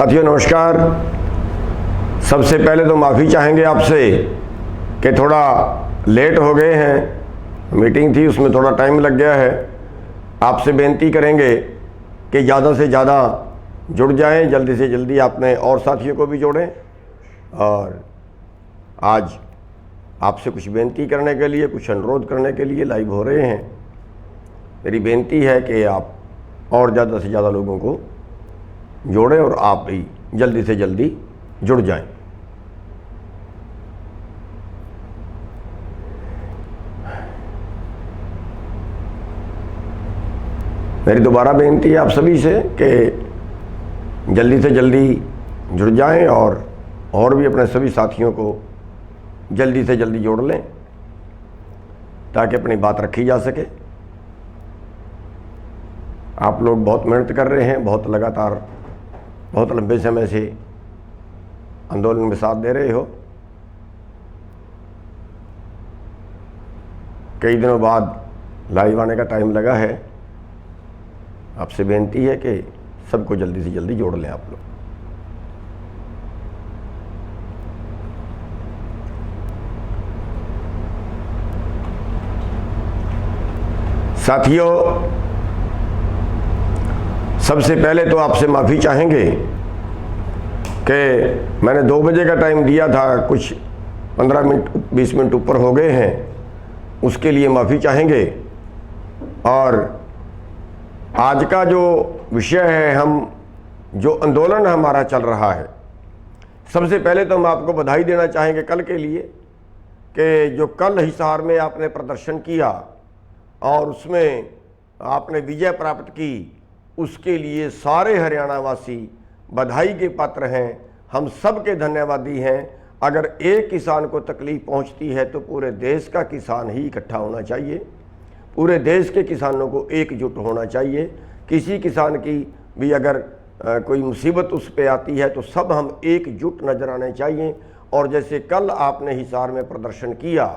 साथियों नमस्कार। सबसे पहले तो माफ़ी चाहेंगे आपसे कि थोड़ा लेट हो गए हैं। मीटिंग थी, उसमें थोड़ा टाइम लग गया है। आपसे बेनती करेंगे कि ज़्यादा से ज़्यादा जुड़ जाएं, जल्दी से जल्दी अपने और साथियों को भी जोड़ें। और आज आपसे कुछ बेनती करने के लिए, कुछ अनुरोध करने के लिए लाइव हो रहे हैं। मेरी बेनती है कि आप और ज़्यादा से ज़्यादा लोगों को जोड़ें और आप भी जल्दी से जल्दी जुड़ जाएं। मेरी दोबारा बेनती है आप सभी से कि जल्दी से जल्दी जुड़ जाएं और भी अपने सभी साथियों को जल्दी से जल्दी जोड़ लें ताकि अपनी बात रखी जा सके। आप लोग बहुत मेहनत कर रहे हैं, बहुत लगातार बहुत लंबे समय से आंदोलन में साथ दे रहे हो। कई दिनों बाद लाइव आने का टाइम लगा है। आपसे बेनती है कि सबको जल्दी से जल्दी जोड़ लें आप लोग। साथियों, सबसे पहले तो आपसे माफ़ी चाहेंगे कि मैंने 2 बजे का टाइम दिया था, कुछ 15 मिनट 20 मिनट ऊपर हो गए हैं, उसके लिए माफ़ी चाहेंगे। और आज का जो विषय है, हम जो आंदोलन हमारा चल रहा है, सबसे पहले तो हम आपको बधाई देना चाहेंगे कल के लिए कि जो कल हिसार में आपने प्रदर्शन किया और उसमें आपने विजय प्राप्त की, उसके लिए सारे हरियाणा वासी बधाई के पात्र हैं। हम सब के धन्यवादी हैं। अगर एक किसान को तकलीफ पहुंचती है तो पूरे देश का किसान ही इकट्ठा होना चाहिए। पूरे देश के किसानों को एकजुट होना चाहिए। किसी किसान की भी अगर कोई मुसीबत उस पे आती है तो सब हम एकजुट नजर आने चाहिए। और जैसे कल आपने हिसार में प्रदर्शन किया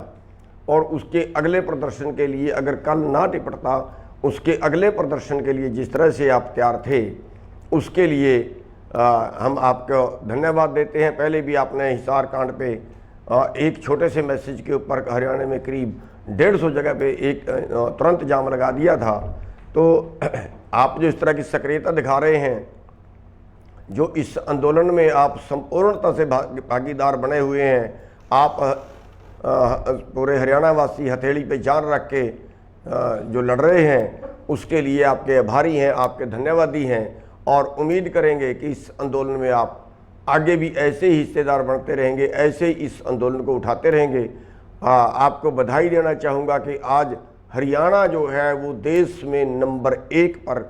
और उसके अगले प्रदर्शन के लिए अगर कल ना निपटता, उसके अगले प्रदर्शन के लिए जिस तरह से आप तैयार थे, उसके लिए हम आपको धन्यवाद देते हैं। पहले भी आपने हिसार कांड पे एक छोटे से मैसेज के ऊपर हरियाणा में करीब 150 जगह पे एक तुरंत जाम लगा दिया था। तो आप जो इस तरह की सक्रियता दिखा रहे हैं, जो इस आंदोलन में आप संपूर्णता से भागीदार बने हुए हैं, आप पूरे हरियाणा वासी हथेली पे जान रख के जो लड़ रहे हैं, उसके लिए आपके आभारी हैं, आपके धन्यवादी हैं। और उम्मीद करेंगे कि इस आंदोलन में आप आगे भी ऐसे ही हिस्सेदार बनते रहेंगे, ऐसे ही इस आंदोलन को उठाते रहेंगे। आपको बधाई देना चाहूँगा कि आज हरियाणा जो है वो देश में नंबर 1 पर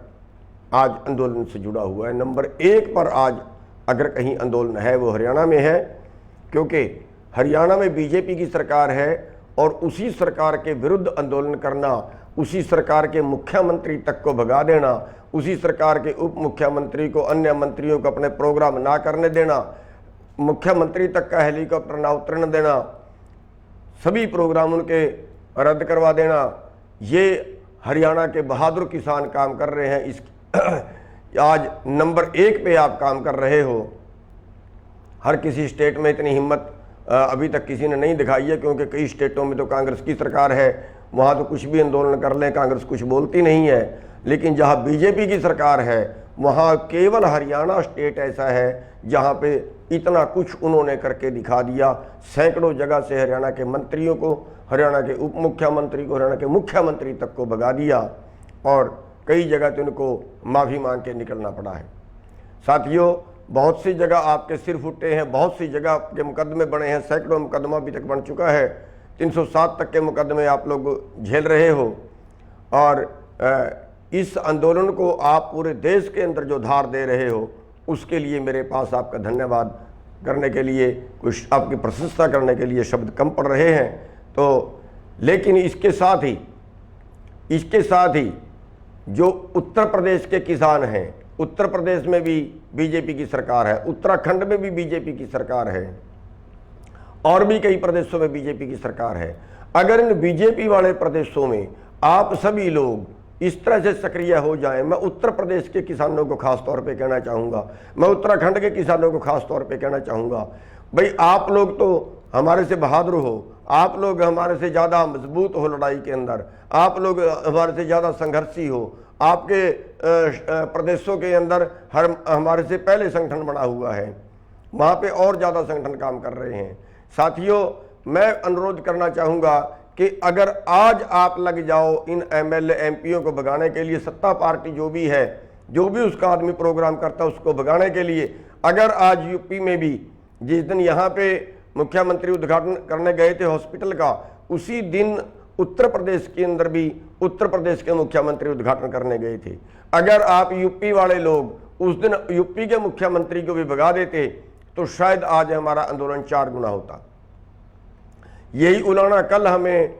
आज आंदोलन से जुड़ा हुआ है। नंबर 1 पर आज अगर कहीं आंदोलन है वो हरियाणा में है, क्योंकि हरियाणा में बीजेपी की सरकार है और उसी सरकार के विरुद्ध आंदोलन करना, उसी सरकार के मुख्यमंत्री तक को भगा देना, उसी सरकार के उप मुख्यमंत्री को, अन्य मंत्रियों को अपने प्रोग्राम ना करने देना, मुख्यमंत्री तक का हेलीकॉप्टर ना उतरने देना, सभी प्रोग्राम उनके रद्द करवा देना, ये हरियाणा के बहादुर किसान काम कर रहे हैं। इस आज नंबर 1 पे आप काम कर रहे हो। हर किसी स्टेट में इतनी हिम्मत अभी तक किसी ने नहीं दिखाई है, क्योंकि कई स्टेटों में तो कांग्रेस की सरकार है, वहाँ तो कुछ भी आंदोलन कर लें कांग्रेस कुछ बोलती नहीं है। लेकिन जहाँ बीजेपी की सरकार है, वहाँ केवल हरियाणा स्टेट ऐसा है जहाँ पे इतना कुछ उन्होंने करके दिखा दिया। सैकड़ों जगह से हरियाणा के मंत्रियों को, हरियाणा के उप मुख्यमंत्री को, हरियाणा के मुख्यमंत्री तक को भगा दिया और कई जगह तो उनको माफ़ी मांग के निकलना पड़ा है। साथियों, बहुत सी जगह आपके सिर फुटे हैं, बहुत सी जगह आपके मुकदमे बने हैं, सैकड़ों मुकदमा अभी तक बन चुका है। 307 तक के मुकदमे आप लोग झेल रहे हो। और इस आंदोलन को आप पूरे देश के अंदर जो धार दे रहे हो, उसके लिए मेरे पास आपका धन्यवाद करने के लिए, कुछ आपकी प्रशंसा करने के लिए शब्द कम पड़ रहे हैं। तो लेकिन इसके साथ ही जो उत्तर प्रदेश के किसान हैं, उत्तर प्रदेश में भी बीजेपी की सरकार है, उत्तराखंड में भी बीजेपी की सरकार है, और भी कई प्रदेशों में बीजेपी की सरकार है। अगर इन बीजेपी वाले प्रदेशों में आप सभी लोग इस तरह से सक्रिय हो जाएं। मैं उत्तर प्रदेश के किसानों को खास तौर पे कहना चाहूँगा, मैं उत्तराखंड के किसानों को खास तौर पे कहना चाहूँगा, भाई आप लोग तो हमारे से बहादुर हो, आप लोग हमारे से ज़्यादा मजबूत हो लड़ाई के अंदर, आप लोग हमारे से ज़्यादा संघर्षी हो, आपके प्रदेशों के अंदर हमारे से पहले संगठन बना हुआ है, वहाँ पे और ज़्यादा संगठन काम कर रहे हैं। साथियों, मैं अनुरोध करना चाहूँगा कि अगर आज आप लग जाओ इन एमएलए एमपीओ को भगाने के लिए, सत्ता पार्टी जो भी है, जो भी उसका आदमी प्रोग्राम करता है उसको भगाने के लिए, अगर आज यूपी में भी जिस दिन यहाँ पे मुख्यमंत्री उद्घाटन करने गए थे हॉस्पिटल का, उसी दिन उत्तर प्रदेश के अंदर भी उत्तर प्रदेश के मुख्यमंत्री उद्घाटन करने गए थे। अगर आप यूपी वाले लोग उस दिन यूपी के मुख्यमंत्री को भी भगा देते तो शायद आज हमारा आंदोलन 4 गुना होता। यही उलाना कल हमें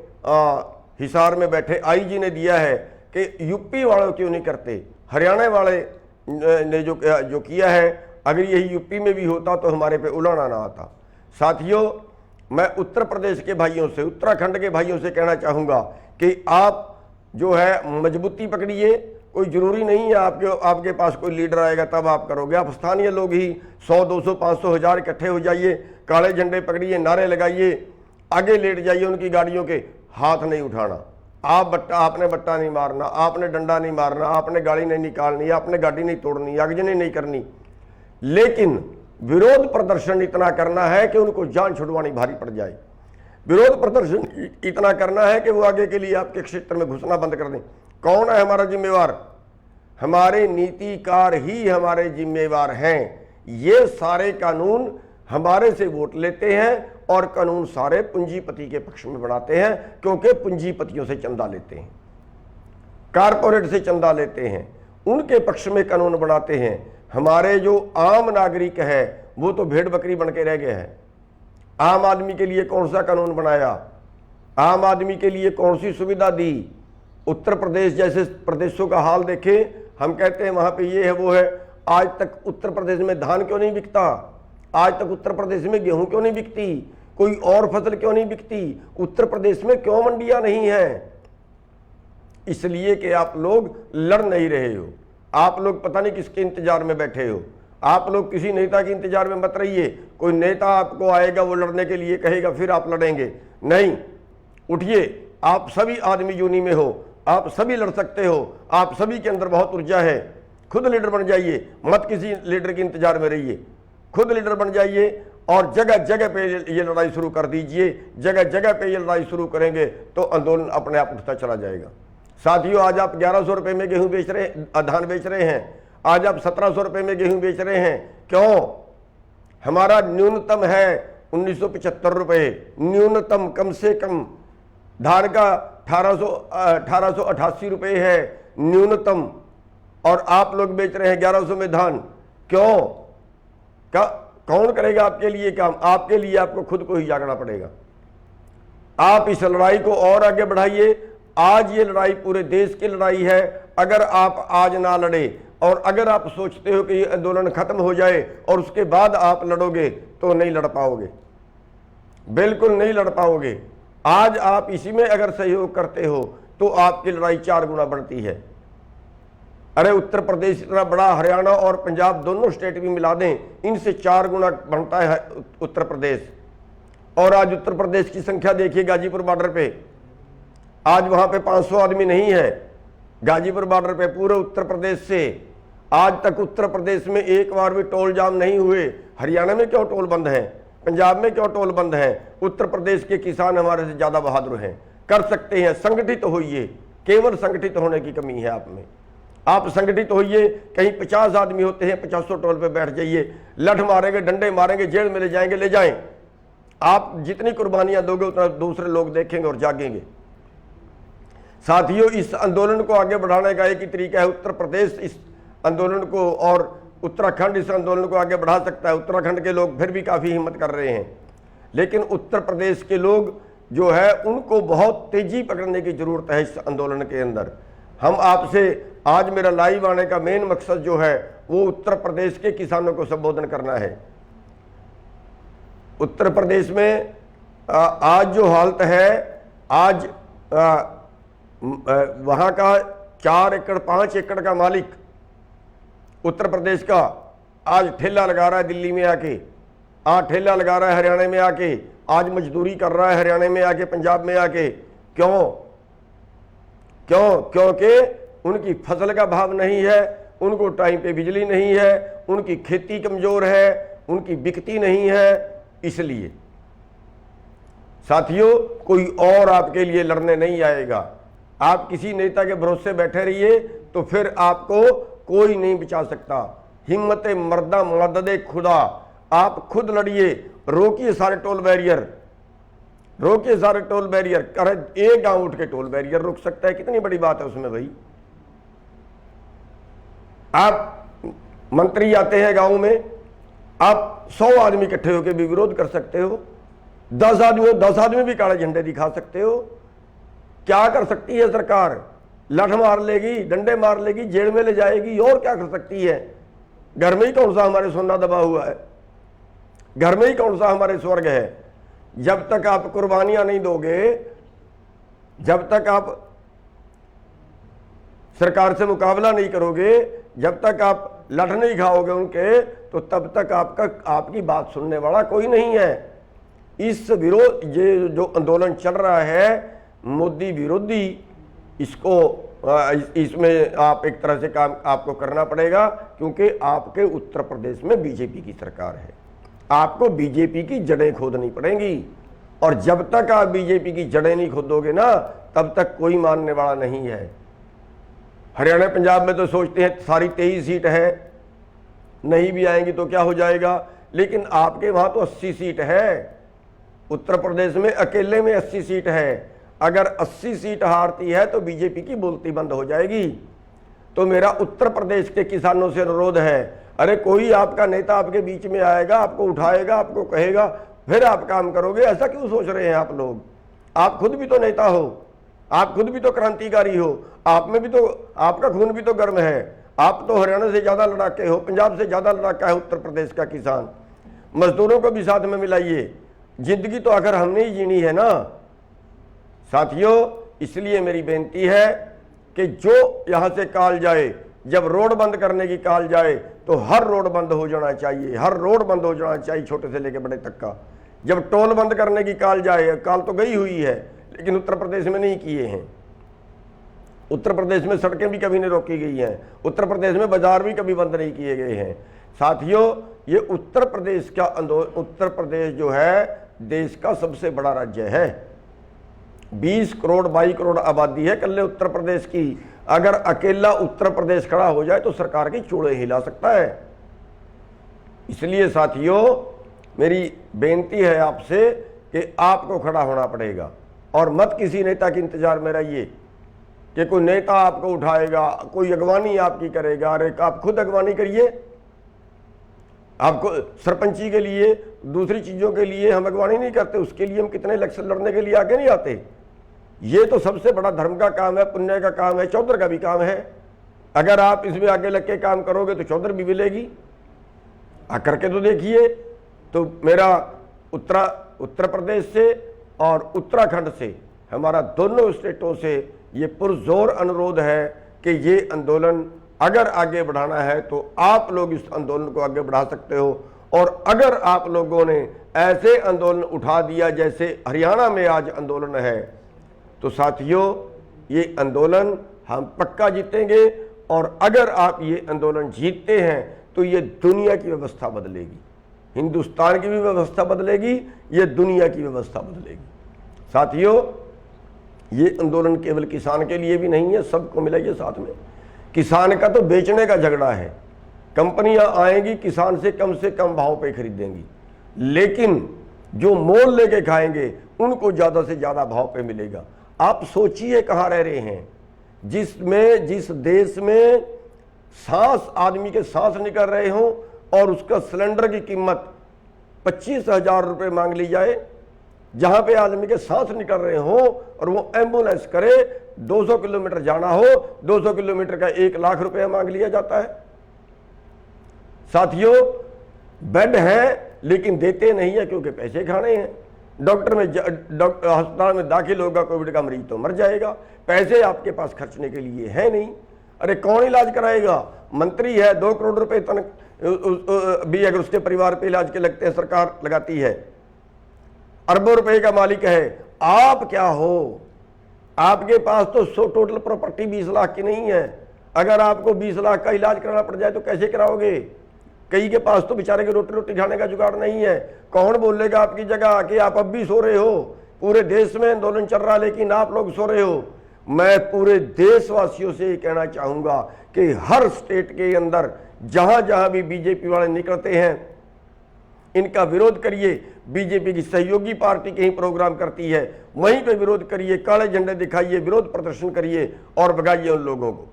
हिसार में बैठे आईजी ने दिया है कि यूपी वालों क्यों नहीं करते, हरियाणा वाले ने जो किया है, अगर यही यूपी में भी होता तो हमारे पे उलाना ना आता। साथियों, मैं उत्तर प्रदेश के भाइयों से, उत्तराखंड के भाइयों से कहना चाहूँगा कि आप जो है मजबूती पकड़िए। कोई ज़रूरी नहीं है आपके पास कोई लीडर आएगा तब आप करोगे। आप स्थानीय लोग ही 100, 200, 500, 1000 इकट्ठे हो जाइए, काले झंडे पकड़िए, नारे लगाइए, आगे लेट जाइए उनकी गाड़ियों के, हाथ नहीं उठाना। आपने बट्टा नहीं मारना, आपने डंडा नहीं मारना, आपने गाड़ी नहीं निकालनी, आपने गाड़ी नहीं तोड़नी, आगजनी नहीं करनी, लेकिन विरोध प्रदर्शन इतना करना है कि उनको जान छुड़वानी भारी पड़ जाए। विरोध प्रदर्शन इतना करना है कि वो आगे के लिए आपके क्षेत्र में घुसना बंद कर दें। कौन है हमारा जिम्मेवार? हमारे नीतिकार ही हमारे जिम्मेवार हैं। ये सारे कानून हमारे से वोट लेते हैं और कानून सारे पूंजीपति के पक्ष में बनाते हैं, क्योंकि पूंजीपतियों से चंदा लेते हैं, कारपोरेट से चंदा लेते हैं, उनके पक्ष में कानून बनाते हैं। हमारे जो आम नागरिक है वो तो भेड़ बकरी बन के रह गए हैं। आम आदमी के लिए कौन सा कानून बनाया, आम आदमी के लिए कौन सी सुविधा दी? उत्तर प्रदेश जैसे प्रदेशों का हाल देखें, हम कहते हैं वहाँ पे ये है वो है, आज तक उत्तर प्रदेश में धान क्यों नहीं बिकता? आज तक उत्तर प्रदेश में गेहूं क्यों नहीं बिकती? कोई और फसल क्यों नहीं बिकती? उत्तर प्रदेश में क्यों मंडियां नहीं हैं? इसलिए कि आप लोग लड़ नहीं रहे हो, आप लोग पता नहीं किसके इंतजार में बैठे हो। आप लोग किसी नेता के इंतजार में मत रहिए। कोई नेता आपको आएगा वो लड़ने के लिए कहेगा फिर आप लड़ेंगे, नहीं। उठिए, आप सभी आदमी यूनी में हो, आप सभी लड़ सकते हो, आप सभी के अंदर बहुत ऊर्जा है। खुद लीडर बन जाइए, मत किसी लीडर के इंतजार में रहिए, खुद लीडर बन जाइए और जगह जगह पे ये लड़ाई शुरू कर दीजिए। जगह जगह पे ये लड़ाई शुरू करेंगे तो आंदोलन अपने आप उठता चला जाएगा। साथियों, आज आप 1100 रुपये में गेहूं बेच रहे, धान बेच रहे हैं, आज आप 1700 रुपये में गेहूं बेच रहे हैं। क्यों? हमारा न्यूनतम है 1975 रुपये, न्यूनतम, कम से कम। धान का 1888 रुपये है न्यूनतम, और आप लोग बेच रहे हैं 1100 में धान। क्यों? कौन करेगा आपके लिए काम? आपके लिए आपको खुद को ही जागना पड़ेगा। आप इस लड़ाई को और आगे बढ़ाइए। आज ये लड़ाई पूरे देश की लड़ाई है। अगर आप आज ना लड़े और अगर आप सोचते हो कि ये आंदोलन खत्म हो जाए और उसके बाद आप लड़ोगे तो नहीं लड़ पाओगे, बिल्कुल नहीं लड़ पाओगे। आज आप इसी में अगर सहयोग करते हो तो आपकी लड़ाई 4 गुना बढ़ती है। अरे उत्तर प्रदेश इतना बड़ा, हरियाणा और पंजाब दोनों स्टेट भी मिला दें, इनसे 4 गुना बनता है उत्तर प्रदेश। और आज उत्तर प्रदेश की संख्या देखिए, गाजीपुर बॉर्डर पे आज वहां पे 500 आदमी नहीं है। गाजीपुर बॉर्डर पे पूरे उत्तर प्रदेश से आज तक उत्तर प्रदेश में एक बार भी टोल जाम नहीं हुए। हरियाणा में क्यों टोल बंद है? पंजाब में क्यों टोल बंद है? उत्तर प्रदेश के किसान हमारे से ज्यादा बहादुर हैं, कर सकते हैं। संगठित होइए, केवल संगठित होने की कमी है आप में। आप संगठित होइए। कहीं 50 आदमी होते हैं, 50 टोल पे बैठ जाइए, लठ मारेंगे, डंडे मारेंगे, जेल में ले जाएंगे, ले जाएं। आप जितनी कुर्बानियां दोगे उतना दूसरे लोग देखेंगे और जागेंगे। साथियों, इस आंदोलन को आगे बढ़ाने का एक ही तरीका है। उत्तर प्रदेश इस आंदोलन को और उत्तराखंड इस आंदोलन को आगे बढ़ा सकता है। उत्तराखंड के लोग फिर भी काफ़ी हिम्मत कर रहे हैं, लेकिन उत्तर प्रदेश के लोग जो है उनको बहुत तेजी पकड़ने की ज़रूरत है इस आंदोलन के अंदर। हम आपसे आज मेरा लाइव आने का मेन मकसद जो है वो उत्तर प्रदेश के किसानों को संबोधन करना है। उत्तर प्रदेश में आज जो हालत है, आज वहाँ का 4 एकड़ 5 एकड़ का मालिक उत्तर प्रदेश का आज ठेला लगा रहा है दिल्ली में आके, आज ठेला लगा रहा है हरियाणा में आके, आज मजदूरी कर रहा है हरियाणा में आके, पंजाब में आके। क्यों? क्योंकि उनकी फसल का भाव नहीं है, उनको टाइम पे बिजली नहीं है, उनकी खेती कमजोर है, उनकी बिकती नहीं है। इसलिए साथियों, कोई और आपके लिए लड़ने नहीं आएगा। आप किसी नेता के भरोसे बैठे रहिए तो फिर आपको कोई नहीं बचा सकता। हिम्मत मर्दा मदद खुदा, आप खुद लड़िए, रोकिए सारे टोल बैरियर, रोकिए सारे टोल बैरियर। कर एक गांव उठ के टोल बैरियर रोक सकता है, कितनी बड़ी बात है उसमें भाई। आप मंत्री आते हैं गांव में, आप 100 आदमी इकट्ठे होकर भी विरोध कर सकते हो, 10 आदमी भी काले झंडे दिखा सकते हो। क्या कर सकती है सरकार? लठ मार लेगी, डंडे मार लेगी, जेल में ले जाएगी, और क्या कर सकती है? घर में ही कौन सा हमारे सोना दबा हुआ है? घर में ही कौन सा हमारे स्वर्ग है? जब तक आप कुर्बानियां नहीं दोगे, जब तक आप सरकार से मुकाबला नहीं करोगे, जब तक आप लठ नहीं खाओगे उनके, तो तब तक आपकी बात सुनने वाला कोई नहीं है। इस विरोध, ये जो आंदोलन चल रहा है मोदी विरोधी, इसमें आप एक तरह से काम आपको करना पड़ेगा, क्योंकि आपके उत्तर प्रदेश में बीजेपी की सरकार है। आपको बीजेपी की जड़ें खोदनी पड़ेंगी, और जब तक आप बीजेपी की जड़ें नहीं खोदोगे ना, तब तक कोई मानने वाला नहीं है। हरियाणा पंजाब में तो सोचते हैं सारी 23 सीट है, नहीं भी आएंगी तो क्या हो जाएगा, लेकिन आपके वहां तो 80 सीट है। उत्तर प्रदेश में अकेले में 80 सीट है। अगर 80 सीट हारती है तो बीजेपी की बोलती बंद हो जाएगी। तो मेरा उत्तर प्रदेश के किसानों से अनुरोध है, अरे कोई आपका नेता आपके बीच में आएगा, आपको उठाएगा, आपको कहेगा, फिर आप काम करोगे। ऐसा क्यों सोच रहे हैं आप लोग? आप खुद भी तो नेता हो, आप खुद भी तो क्रांतिकारी हो, आप में भी तो, आपका खून भी तो गर्म है। आप तो हरियाणा से ज्यादा लड़ाके हो, पंजाब से ज्यादा लड़ाका है उत्तर प्रदेश का किसान। मजदूरों को भी साथ में मिलाइए, जिंदगी तो आखिर हमने ही जीनी है ना साथियों। इसलिए मेरी बेनती है कि जो यहां से कॉल जाए, जब रोड बंद करने की कॉल जाए तो हर रोड बंद हो जाना चाहिए, हर रोड बंद हो जाना चाहिए, छोटे से लेकर बड़े तक का। जब टोल बंद करने की कॉल जाए, कॉल तो गई हुई है, लेकिन उत्तर प्रदेश में नहीं किए हैं। उत्तर प्रदेश में सड़कें भी कभी नहीं रोकी गई हैं, उत्तर प्रदेश में बाजार भी कभी बंद नहीं किए गए हैं। साथियों, ये उत्तर प्रदेश का आंदोलन, उत्तर प्रदेश जो है देश का सबसे बड़ा राज्य है। 20 करोड़ 22 करोड़ आबादी है कल्ले उत्तर प्रदेश की। अगर अकेला उत्तर प्रदेश खड़ा हो जाए तो सरकार की चूड़े हिला सकता है। इसलिए साथियों, मेरी बेनती है आपसे कि आपको खड़ा होना पड़ेगा, और मत किसी नेता के इंतजार में रहिए कि कोई नेता आपको उठाएगा, कोई अगवानी आपकी करेगा। अरे आप खुद अगवानी करिए। आपको सरपंची के लिए, दूसरी चीजों के लिए हम अगवानी नहीं करते, उसके लिए हम कितने इलेक्शन लड़ने के लिए आगे नहीं आते। ये तो सबसे बड़ा धर्म का काम है, पुण्य का काम है, चौधर का भी काम है। अगर आप इसमें आगे लग के काम करोगे तो चौधर भी मिलेगी। करके तो देखिए। तो मेरा उत्तर प्रदेश से और उत्तराखंड से, हमारा दोनों स्टेटों से ये पुरजोर अनुरोध है कि ये आंदोलन अगर आगे बढ़ाना है तो आप लोग इस आंदोलन को आगे बढ़ा सकते हो। और अगर आप लोगों ने ऐसे आंदोलन उठा दिया जैसे हरियाणा में आज आंदोलन है, तो साथियों ये आंदोलन हम पक्का जीतेंगे। और अगर आप ये आंदोलन जीतते हैं तो ये दुनिया की व्यवस्था बदलेगी, हिंदुस्तान की भी व्यवस्था बदलेगी, ये दुनिया की व्यवस्था बदलेगी। साथियों, ये आंदोलन केवल किसान के लिए भी नहीं है, सबको मिलाइए साथ में। किसान का तो बेचने का झगड़ा है, कंपनियां आएंगी किसान से कम भाव पे खरीदेंगी, लेकिन जो मोल लेके खाएंगे उनको ज्यादा से ज्यादा भाव पे मिलेगा। आप सोचिए कहां रह रहे हैं, जिस देश में सांस, आदमी के सांस निकल रहे हों और उसका सिलेंडर की कीमत 25,000 रुपये मांग ली जाए, जहां पे आदमी के सांस निकल रहे हों और वो एम्बुलेंस करे, 200 किलोमीटर जाना हो, 200 किलोमीटर का 1 लाख रुपया मांग लिया जाता है। साथियों, बेड है लेकिन देते नहीं है क्योंकि पैसे खाने हैं। डॉक्टर में अस्पताल में दाखिल होगा, कोविड का मरीज तो मर जाएगा, पैसे आपके पास खर्चने के लिए है नहीं। अरे कौन इलाज कराएगा? मंत्री है, 2 करोड़ रुपए भी अगर उसके परिवार पे इलाज के लगते हैं सरकार लगाती है, अरबों रुपए का मालिक है। आप क्या हो? आपके पास तो टोटल प्रॉपर्टी 20 लाख की नहीं है। अगर आपको 20 लाख का इलाज कराना पड़ जाए तो कैसे कराओगे? कई के पास तो बेचारे के रोटी रोटी खाने का जुगाड़ नहीं है। कौन बोलेगा आपकी जगह आके आप अब भी सो रहे हो? पूरे देश में आंदोलन चल रहा है लेकिन आप लोग सो रहे हो। मैं पूरे देशवासियों से ये कहना चाहूंगा कि हर स्टेट के अंदर जहां जहां भी बीजेपी वाले निकलते हैं, इनका विरोध करिए। बीजेपी की सहयोगी पार्टी कहीं प्रोग्राम करती है, वहीं पे विरोध करिए, काले झंडे दिखाइए, विरोध प्रदर्शन करिए और भगाइए उन लोगों को।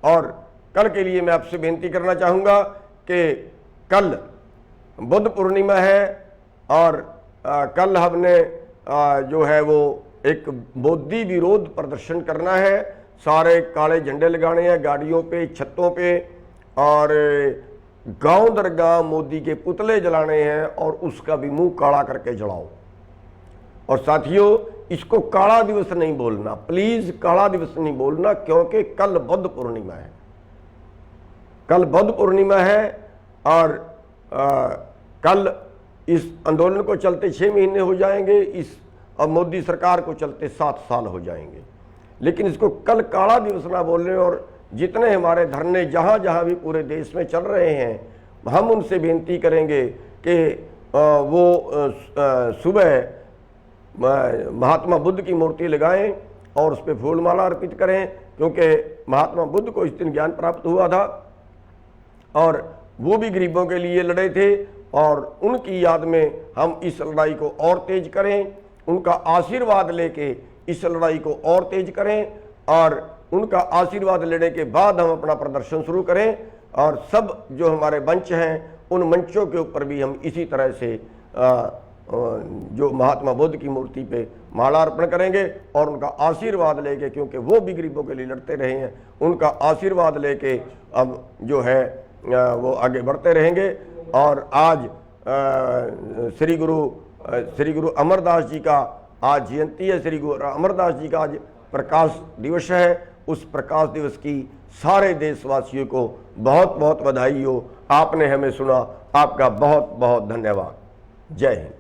और कल के लिए मैं आपसे बेनती करना चाहूँगा कि कल बुद्ध पूर्णिमा है और कल हमने जो है वो एक मोदी विरोध प्रदर्शन करना है। सारे काले झंडे लगाने हैं गाड़ियों पे, छतों पे, और गांव दर गांव मोदी के पुतले जलाने हैं और उसका भी मुंह काला करके जलाओ। और साथियों, इसको काला दिवस नहीं बोलना, प्लीज काला दिवस नहीं बोलना, क्योंकि कल बुद्ध पूर्णिमा है। कल बुद्ध पूर्णिमा है और कल इस आंदोलन को चलते 6 महीने हो जाएंगे, इस मोदी सरकार को चलते 7 साल हो जाएंगे। लेकिन इसको कल काला दिवस ना बोलने, और जितने हमारे धरने जहाँ जहाँ भी पूरे देश में चल रहे हैं, हम उनसे बेनती करेंगे कि वो सुबह महात्मा बुद्ध की मूर्ति लगाएं और उस पर फूलमाला अर्पित करें, क्योंकि महात्मा बुद्ध को इस दिन ज्ञान प्राप्त हुआ था और वो भी गरीबों के लिए लड़े थे। और उनकी याद में हम इस लड़ाई को और तेज करें, उनका आशीर्वाद लेके इस लड़ाई को और तेज करें, और उनका आशीर्वाद लेने के बाद हम अपना प्रदर्शन शुरू करें। और सब जो हमारे मंच हैं, उन मंचों के ऊपर भी हम इसी तरह से जो महात्मा बुद्ध की मूर्ति पे माला अर्पण करेंगे और उनका आशीर्वाद लेके, क्योंकि वो भी गरीबों के लिए लड़ते रहे हैं, उनका आशीर्वाद लेके अब जो है वो आगे बढ़ते रहेंगे। और आज श्री गुरु अमरदास जी का आज जयंती है। श्री गुरु अमरदास जी का आज प्रकाश दिवस है। उस प्रकाश दिवस की सारे देशवासियों को बहुत बहुत बधाई हो। आपने हमें सुना, आपका बहुत बहुत धन्यवाद। जय हिंद।